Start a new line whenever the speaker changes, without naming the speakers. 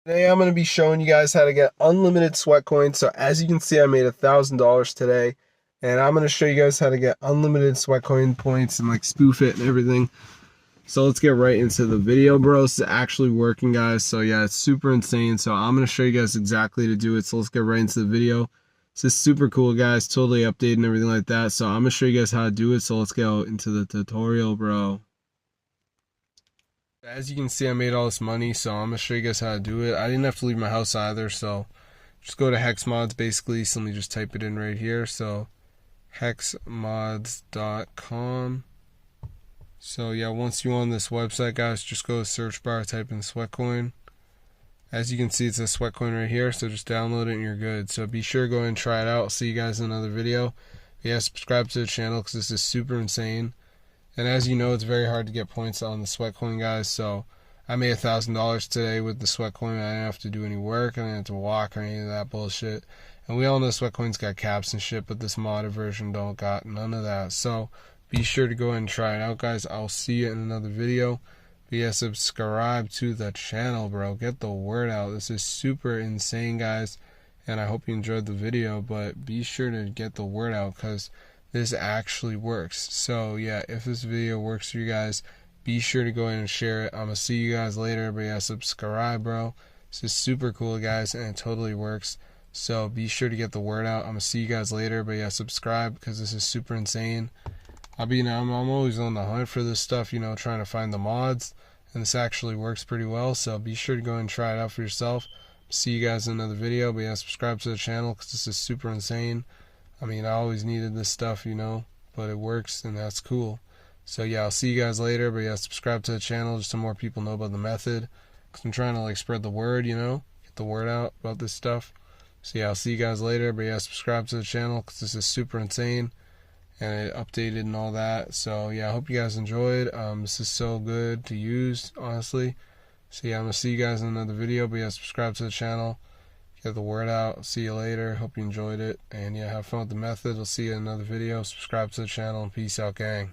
Today I'm going to be showing you guys how to get unlimited sweat coins. So as you can see, I made $1,000 today, and I'm going to show you guys how to get unlimited sweat coin points and like spoof it and everything. So let's get right into the video, bro. This is actually working, guys. So yeah, it's super insane. So I'm going to show you guys exactly how to do it. So let's get right into the video. This is super cool, guys. Totally updated and everything like that. So I'm going to show you guys how to do it. So let's go into the tutorial, bro. As you can see, I made all this money, so I'm going to show you guys how to do it. I didn't have to leave my house either, so just go to Hex Mods, basically. So let me just type it in right here. So hexmods.com. So yeah, once you're on this website, guys, just go to search bar, type in Sweatcoin. As you can see, it's a Sweatcoin right here, so just download it and you're good. So be sure to go ahead and try it out. I'll see you guys in another video. But yeah, subscribe to the channel because this is super insane. And as you know, it's very hard to get points on the Sweatcoin, guys. So I made $1,000 today with the Sweatcoin. I didn't have to do any work. I didn't have to walk or any of that bullshit. And we all know Sweatcoin's got caps and shit, but this modded version don't got none of that. So be sure to go ahead and try it out, guys. I'll see you in another video. But yeah, subscribe to the channel, bro. Get the word out. This is super insane, guys. And I hope you enjoyed the video. But be sure to get the word out because this actually works. So yeah, if this video works for you guys, be sure to go ahead and share it. I'm gonna see you guys later. But yeah, subscribe, bro. This is super cool, guys, and it totally works. So be sure to get the word out. I'm gonna see you guys later. But yeah, subscribe because this is super insane. I'm always on the hunt for this stuff, you know, trying to find the mods, and this actually works pretty well. So be sure to go ahead and try it out for yourself. See you guys in another video. But yeah, subscribe to the channel because this is super insane. I mean, I always needed this stuff, you know, but it works, and that's cool. So yeah, I'll see you guys later. But yeah, subscribe to the channel just so more people know about the method, because I'm trying to like spread the word, you know, get the word out about this stuff. So yeah, I'll see you guys later. But yeah, subscribe to the channel because this is super insane, and it updated and all that. So yeah, I hope you guys enjoyed. This is so good to use, honestly. So yeah, I'm gonna see you guys in another video. But yeah, subscribe to the channel. Get the word out. See you later. Hope you enjoyed it. And yeah, have fun with the method. I'll see you in another video. Subscribe to the channel and peace out, gang.